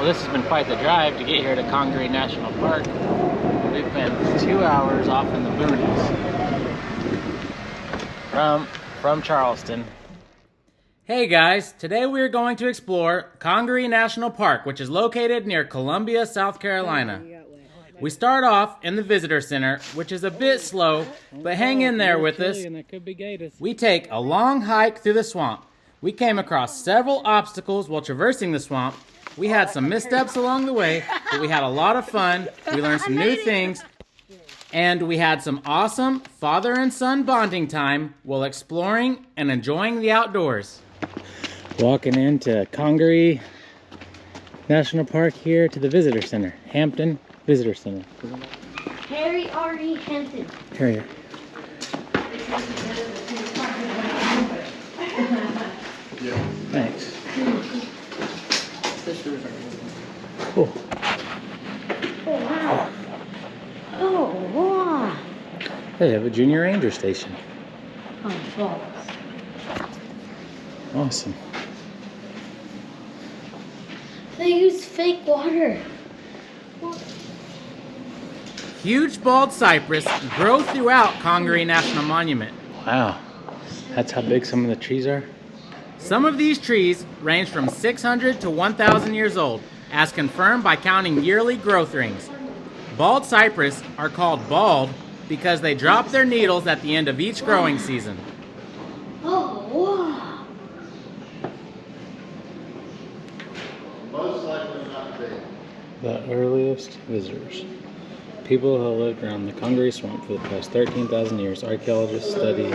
Well, this has been quite the drive to get here to Congaree National Park. We've been 2 hours off in the boonies from Charleston. Hey guys, today we are going to explore Congaree National Park, which is located near Columbia, South Carolina. We start off in the visitor center, which is a bit slow, but hang in there with us. We take a long hike through the swamp. We came across several obstacles while traversing the swamp. We had some missteps along the way, but we had a lot of fun. We learned some new things, and we had some awesome father and son bonding time while exploring and enjoying the outdoors. Walking into Congaree National Park here to the visitor center, Hampton Visitor Center. Harry R.E. Hampton. Harrier. Thanks. Cool. Oh, wow. Oh, wow. They have a junior ranger station. Oh, falls. Awesome. They use fake water. Huge bald cypress grow throughout Congaree National Monument. Wow, that's how big some of the trees are? Some of these trees range from 600 to 1,000 years old, as confirmed by counting yearly growth rings. Bald cypress are called bald because they drop their needles at the end of each growing season. Oh, wow. Most likely not big. The earliest visitors. People who have lived around the Congaree Swamp for the past 13,000 years, archaeologists study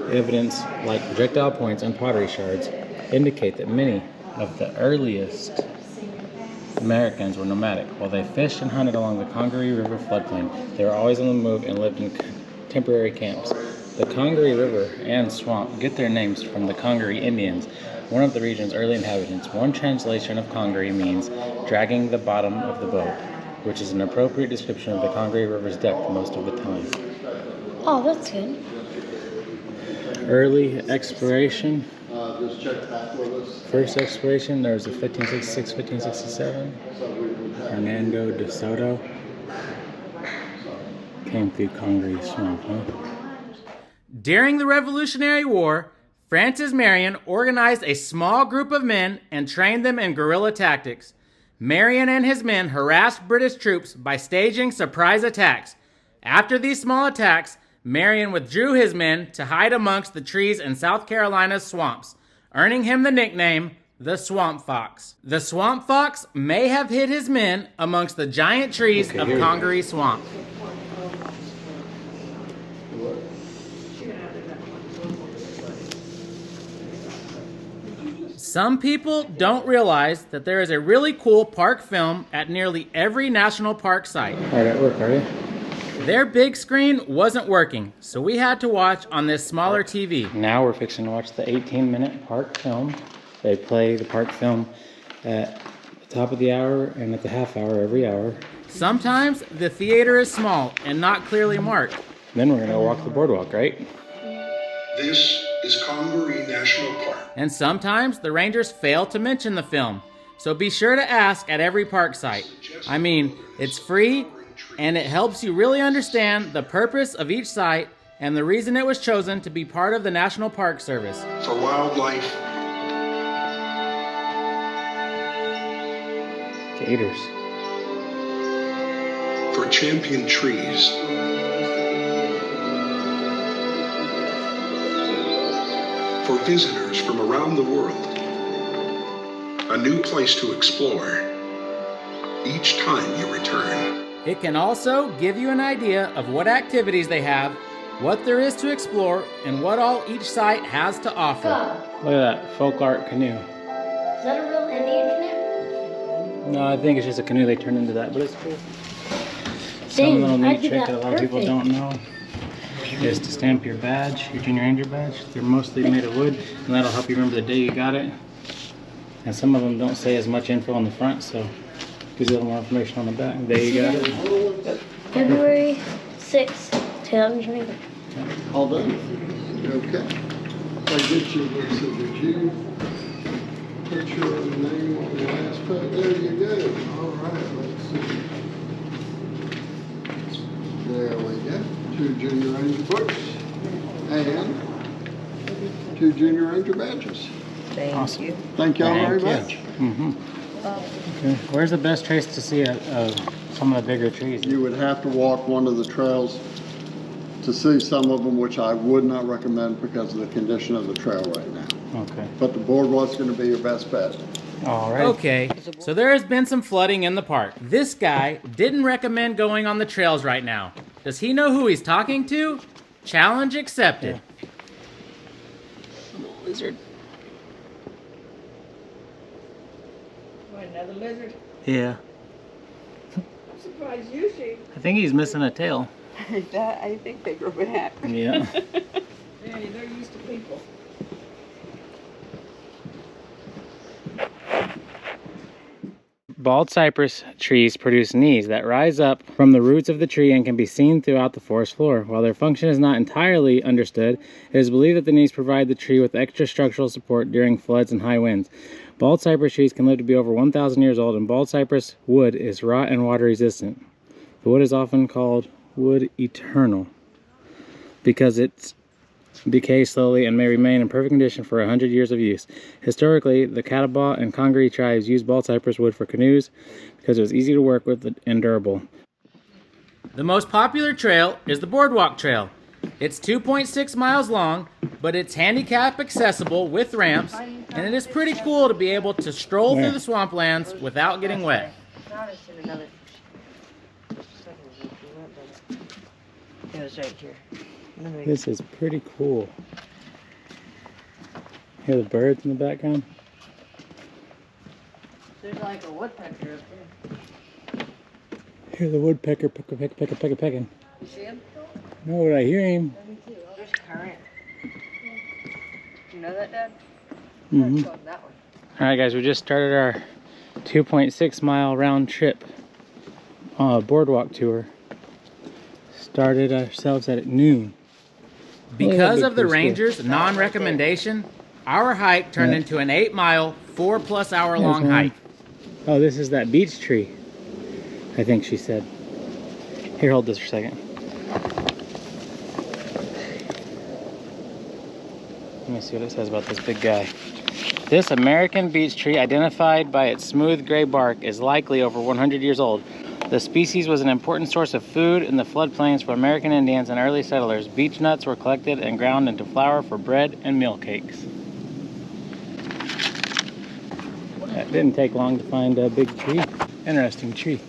evidence like projectile points and pottery shards indicate that many of the earliest Americans were nomadic. While they fished and hunted along the Congaree River floodplain, they were always on the move and lived in temporary camps. The Congaree River and swamp get their names from the Congaree Indians, one of the region's early inhabitants. One translation of Congaree means dragging the bottom of the boat, which is an appropriate description of the Congaree River's depth most of the time. Oh, that's good. Early exploration. Just check back with us. First exploration, there was a 1566, 1567. Hernando de Soto came through Congaree Swamp, huh? During the Revolutionary War, Francis Marion organized a small group of men and trained them in guerrilla tactics. Marion and his men harassed British troops by staging surprise attacks. After these small attacks, Marion withdrew his men to hide amongst the trees in South Carolina's swamps, earning him the nickname the Swamp Fox. The Swamp Fox may have hid his men amongst the giant trees of Congaree Swamp. Some people don't realize that there is a really cool park film at nearly every national park site. All right, at work, are you? Their big screen wasn't working, so we had to watch on this smaller TV. Now we're fixing to watch the 18-minute park film. They play the park film at the top of the hour and at the half hour every hour. Sometimes the theater is small and not clearly marked. Then we're gonna walk the boardwalk, right? This is Congaree National Park. And sometimes the rangers fail to mention the film, so be sure to ask at every park site. I mean, it's free, and it helps you really understand the purpose of each site and the reason it was chosen to be part of the National Park Service. For wildlife, Gators. for champion trees, for visitors from around the world. A new place to explore each time you return. It can also give you an idea of what activities they have, what there is to explore, and what all each site has to offer. Look at that folk art canoe. Is that a real Indian canoe? No, I think it's just a canoe they turned into that, but it's cool. Some little neat trick that a lot of people don't know is to stamp your badge, your junior ranger badge. They're mostly made of wood, and that'll help you remember the day you got it. And some of them don't say as much info on the front, so it gives you a little more information on the back. There you got it. February 6th, 2020. All done? Okay. I get you, so did you put your name on the last page? There you go. All right, let's see. There we go. 2 Junior Ranger books and 2 Junior Ranger badges. Thank you. Thank y'all very Thank you. much. Okay. Where's the best trace to see some of the bigger trees? You would have to walk one of the trails to see some of them, which I would not recommend because of the condition of the trail right now. Okay. But the boardwalk's going to be your best bet. All right. Okay, so there has been some flooding in the park. This guy didn't recommend going on the trails right now. Does he know who he's talking to? Challenge accepted. Lizard. Another lizard? Yeah. I'm surprised you see. I think he's missing a tail. I think they grow back. Yeah. They're used to people. Bald cypress trees produce knees that rise up from the roots of the tree and can be seen throughout the forest floor. While their function is not entirely understood, it is believed that the knees provide the tree with extra structural support during floods and high winds. Bald cypress trees can live to be over 1,000 years old, and bald cypress wood is rot and water resistant. The wood is often called wood eternal because it decays slowly and may remain in perfect condition for 100 years of use. Historically, the Catawba and Congaree tribes used bald cypress wood for canoes because it was easy to work with and durable. The most popular trail is the Boardwalk Trail. It's 2.6 miles long, but it's handicap accessible with ramps, and it is pretty cool to be able to stroll through the swamplands without getting wet. It was right here. This is pretty cool. Hear the birds in the background? There's like a woodpecker up there. Hear the woodpecker pecking. You see him? No, but I hear him. There's current. You know that, Dad? Mm-hmm. Let's go on that one. Alright guys, we just started our 2.6 mile round trip boardwalk tour. Started ourselves at noon. Because of the ranger's non-recommendation, our hike turned into an 8-mile, 4+ hour long hike. Oh, this is that beech tree, I think she said. Here, hold this for a second. Let me see what it says about this big guy. This American beech tree, identified by its smooth gray bark, is likely over 100 years old. The species was an important source of food in the floodplains for American Indians and early settlers. Beech nuts were collected and ground into flour for bread and meal cakes. That didn't take long to find a big tree. Interesting tree.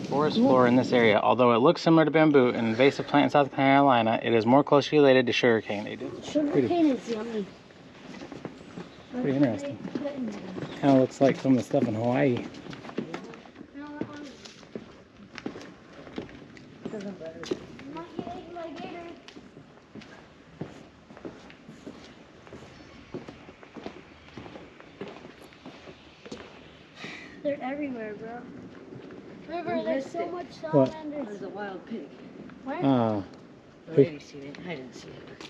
Forest floor in this area, although it looks similar to bamboo, an invasive plant in South Carolina, it is more closely related to sugarcane. Sugarcane is yummy. Pretty interesting. Kind of looks like some of the stuff in Hawaii. They're everywhere, bro. River, there's so much salamanders. There's a wild pig. Where? The lady seen it. I didn't see it.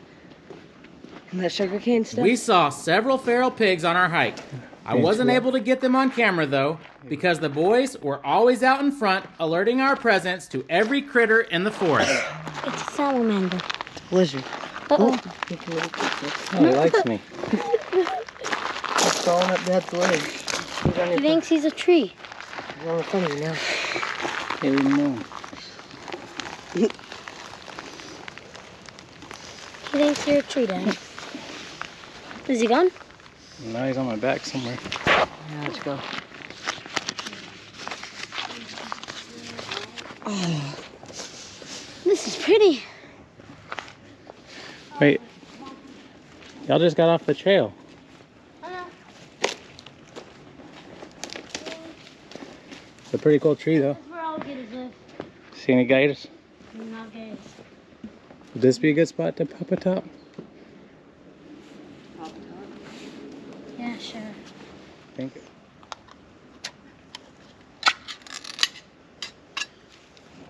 And that sugarcane stuff? We saw several feral pigs on our hike. I wasn't able to get them on camera though, because the boys were always out in front alerting our presence to every critter in the forest. It's a salamander. Lizard. Uh-oh. Oh, he likes me. It's crawling up Dad's legs. He thinks he's a tree. He's on the front of you now. He didn't know. He thinks you're a tree, Dad. Is he gone? Now he's on my back somewhere. Yeah, let's go. Oh. This is pretty. Wait. Y'all just got off the trail. It's a pretty cool tree though. Where all gators live. See any gators? No gators. Would this be a good spot to pop a top? Yeah, sure. Think.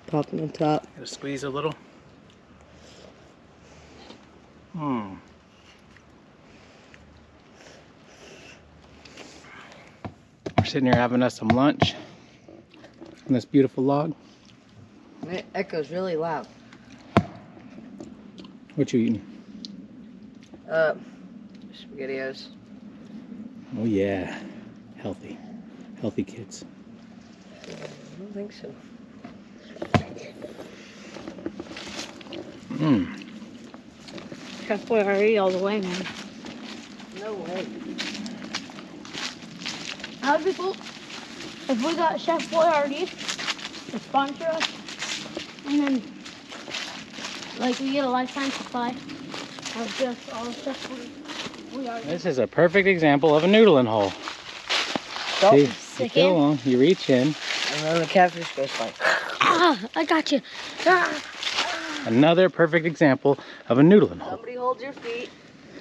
Popping on top. Gotta squeeze a little. Hmm. We're sitting here having us some lunch on this beautiful log. It echoes really loud. What you eating? SpaghettiOs. Oh yeah, healthy kids. I don't think so. Chef Boyardee all the way, man. No way. How would be cool if we got Chef Boyardee to sponsor us, and then like we get a lifetime supply of just all the Chef Boyardee. This is a perfect example of a noodling hole. Don't See, you stick feel in. long, you reach in. And then the catfish goes like. Ah, I got you. Ah. Another perfect example of a noodling hole. Somebody holds your feet,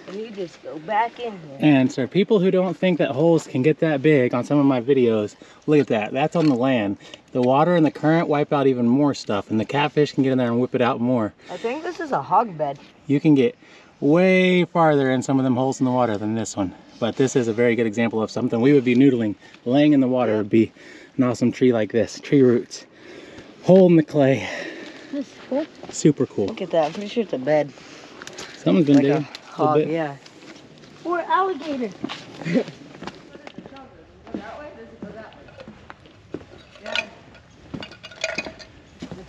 and you just go back in here. And so people who don't think that holes can get that big on some of my videos, look at that. That's on the land. The water and the current wipe out even more stuff, and the catfish can get in there and whip it out more. I think this is a hog bed. You can get way farther in some of them holes in the water than this one. But this is a very good example of something we would be noodling. Laying in the water would be an awesome tree like this. Tree roots. Hole in the clay. This is cool. Super cool. Look at that. I'm pretty sure it's a bed. Someone's been Like digging. a hog, bit. yeah. Or alligator. The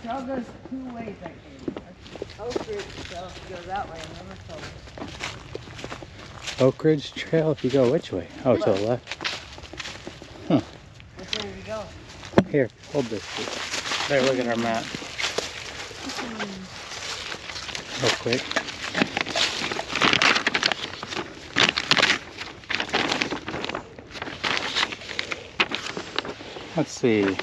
trail goes 2 ways, actually. Oak Ridge Trail goes that way, and then the trail. Oak Ridge Trail, if you go which way? Oh, to the left. Huh. Which way do you go? Here, hold this. Please. There, look at our map. Real quick. Let's see.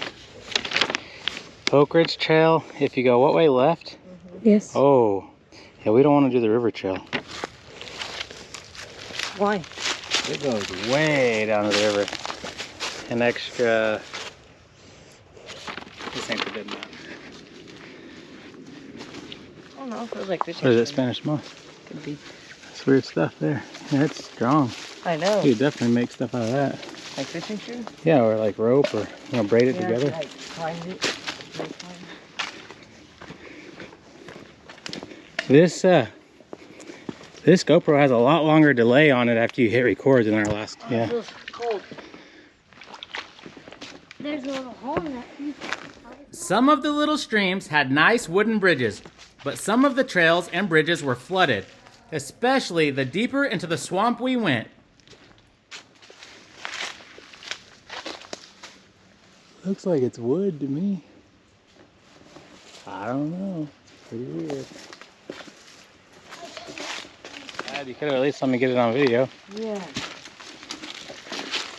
Oak Ridge Trail, if you go what way? Left? Yes. Oh, yeah, we don't want to do the river trail. Why? It goes way down to the river. An extra... This ain't the good map. I don't know. It feels like fishing. What is it, Spanish moss? Could be. That's weird stuff there. Yeah, it's strong. I know. You could definitely make stuff out of that. Like fishing shoes? Yeah, or like rope, or braid it Yeah, together. like find it. Like find This GoPro has a lot longer delay on it after you hit record than our last. it. Yeah. It feels cold. There's a little hole in that. Some of the little streams had nice wooden bridges, but some of the trails and bridges were flooded, especially the deeper into the swamp we went. Looks like it's wood to me. I don't know. Pretty weird. Dad, you could have at least let me get it on video. Yeah.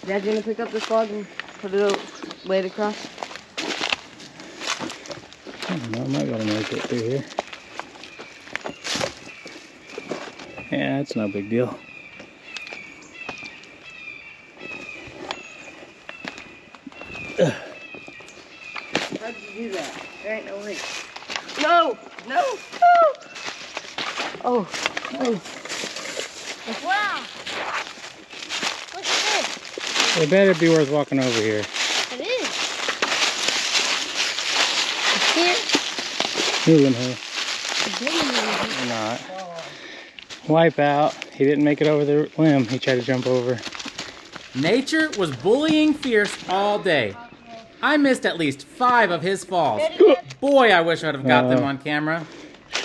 Dad, you gonna pick up this log and put it laid across? I don't know, I might be able to make it through here. Yeah, it's no big deal. How'd you do that? There ain't no way. No! No! No! Oh. Oh. Wow. Look at this. It better be worth walking over here. It is. Here. Noodling hole. The big one. Or not. Wipe out. He didn't make it over the limb. He tried to jump over. Nature was bullying fierce all day. I missed at least 5 of his falls. Boy, I wish I'd have got them on camera.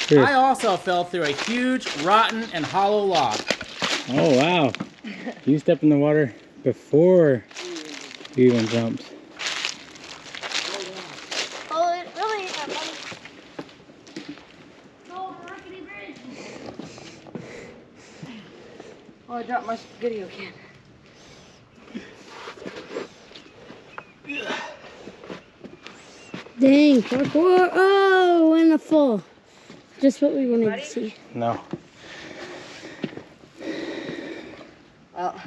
Here. I also fell through a huge, rotten, and hollow log. Oh, wow. You stepped in the water before you even jumped. Oh, it really is that funny. No, rickety bridge. Oh, I dropped my video can. Dang, parkour. Oh, in the fall. Just what we wanted to see. No. Well,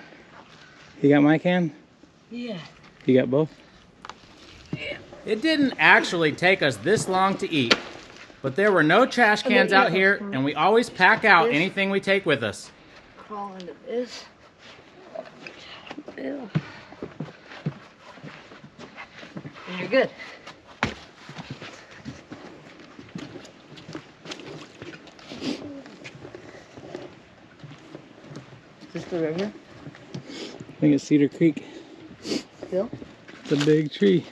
You got my can? yeah. You got both? It didn't actually take us this long to eat, but there were no trash cans out here, and we always pack out anything we take with us. Crawl into this. Ew. You're good. Is this the river? I think it's Cedar Creek. Still? It's a big tree.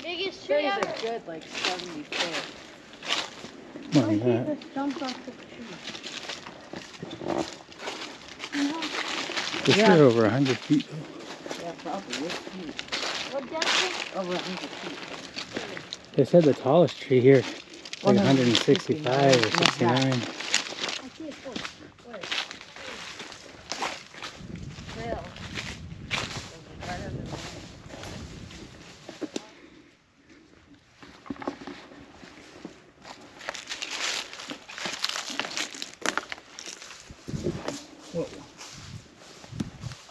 Biggest tree ever. It's a good, like, 74. More I than see that. this jumped off the tree. No. For sure over 100 feet though. Yeah, probably. What depth? Over 100 feet. They said the tallest tree here is like 165 or 69. I see it full. Where? Trail.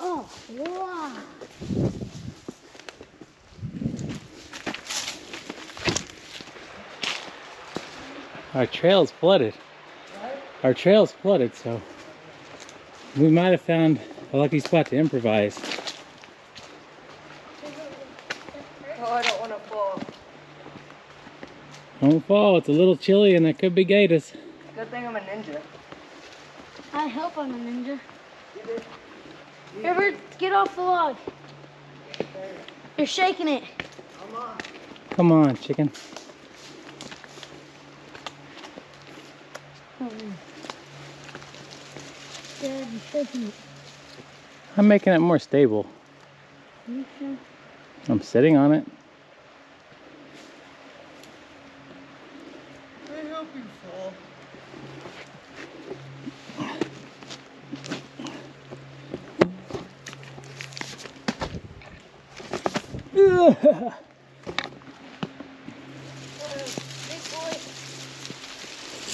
Oh, wow. Our trail's flooded. Our trail's flooded, so we might have found a lucky spot to improvise. Oh, I don't want to fall. Don't fall, it's a little chilly and there could be gators. Good thing I'm a ninja. I hope I'm a ninja. River, get off the log. You're shaking it. Come on. Come on, chicken. Dad, you're shaking it. I'm making it more stable. Okay. I'm sitting on it. I hope you fall.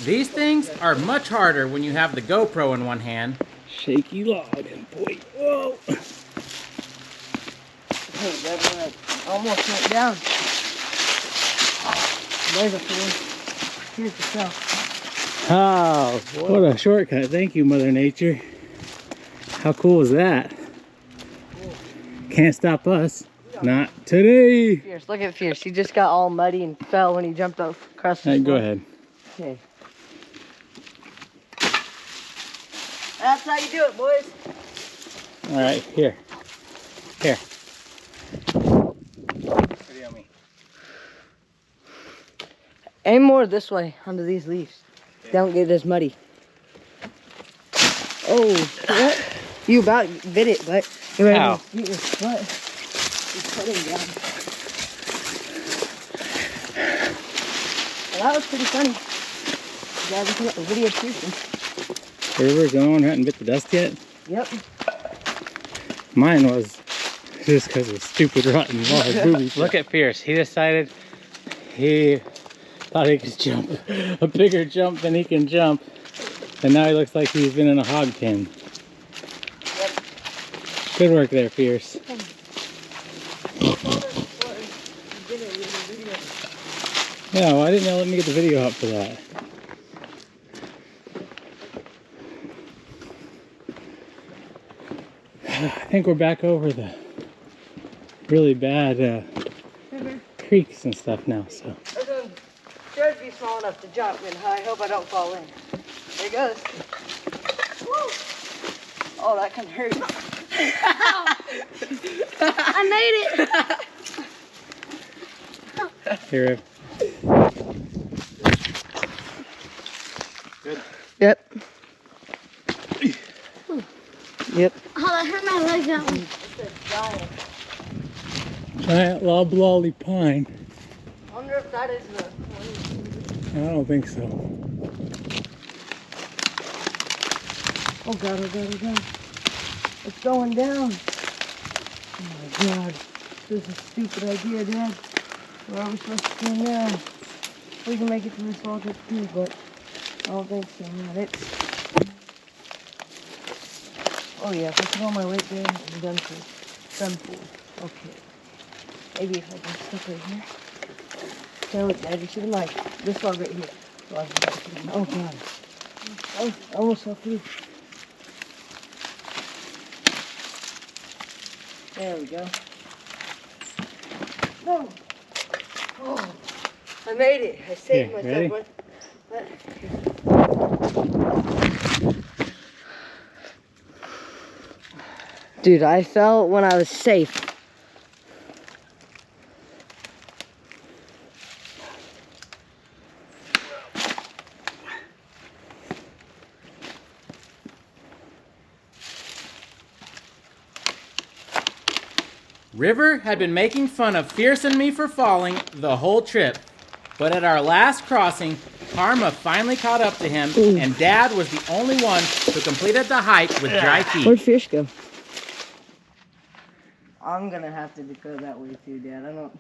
These things are much harder when you have the GoPro in one hand. Shaky log, boy. Whoa. Hey, that almost went down. There's a fool. Here's the shell. Oh, what a shortcut. Thank you, Mother Nature. How cool is that? Can't stop us. Not today. Fierce, look at Fierce. He just got all muddy and fell when he jumped across the All right, go floor. ahead. Okay. That's how you do it, boys. All right, here. Here. Video me. Aim more this way onto these leaves. Don't get as muddy. Oh, what? You about bit it, but you ready Ow. to get your foot. You're putting down. Well, that was pretty funny. You guys looking at the video too. River going, hadn't bit the dust yet. Yep. Mine was just because of stupid rotten log boobies. Look at Fierce. He decided he thought he could jump a bigger jump than he can jump. And now he looks like he's been in a hog pen. Yep. Good work there, Fierce. Yeah, why didn't you let me get the video up for that? I think we're back over the really bad creeks and stuff now, so. This one should be small enough to jump, and I hope I don't fall in. There it goes. Woo! Oh, that can hurt. I made it. Here, Riv. Good. Yep. Yep. Oh, that hurt my leg, that one. Giant loblolly pine. I wonder if that is the one. I don't think so. Oh god, oh god, oh god. It's going down. Oh my god. This is a stupid idea, Dad. Where are we supposed to go now? We can make it to this log too, but I don't think so, man. It's... Oh yeah, if I put all my weight there, I'm done for. Done for. Okay. Maybe if I can stick right here. Okay, look, Dad, you see the mic. This log right here. Oh god. I almost fell through. There we go. No. Oh, I made it. I saved myself. Ready? Dude, I felt when I was safe. River had been making fun of Fierce and me for falling the whole trip. But at our last crossing, Karma finally caught up to him, and Dad was the only one who completed the hike with dry feet. Where'd Fierce go? I'm gonna have to go that way too, Dad. I'm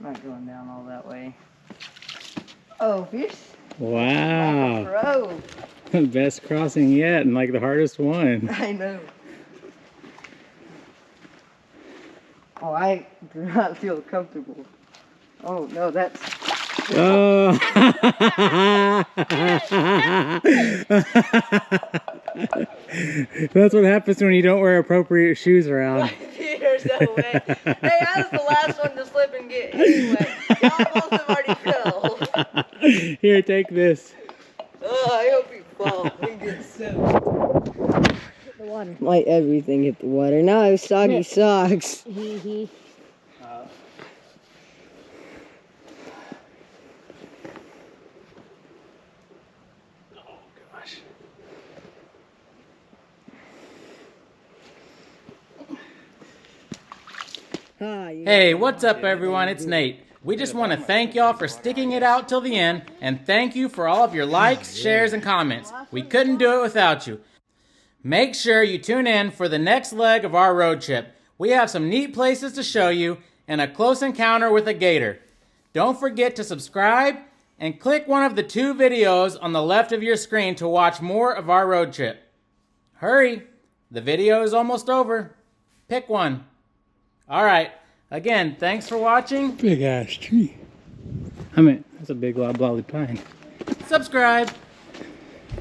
not going down all that way. Oh, Fierce? Wow. Best crossing yet, and like the hardest one. I know. Oh, I do not feel comfortable. Oh, no, that's... Oh. That's what happens when you don't wear appropriate shoes around. There's no way. Hey, I was the last one to slip and get anyway. Y'all both have already fell. Here, take this. Oh, I hope you fall and get soaked. The water. Like everything hit the water. Now I have soggy socks. Hey, what's up everyone? It's Nate. We just want to thank y'all for sticking it out till the end, and thank you for all of your likes, shares, and comments. We couldn't do it without you. Make sure you tune in for the next leg of our road trip. We have some neat places to show you and a close encounter with a gator. Don't forget to subscribe and click one of the 2 videos on the left of your screen to watch more of our road trip. Hurry, the video is almost over. Pick one. All right. Again, thanks for watching. Big ass tree. I mean, that's a big loblolly pine. Subscribe.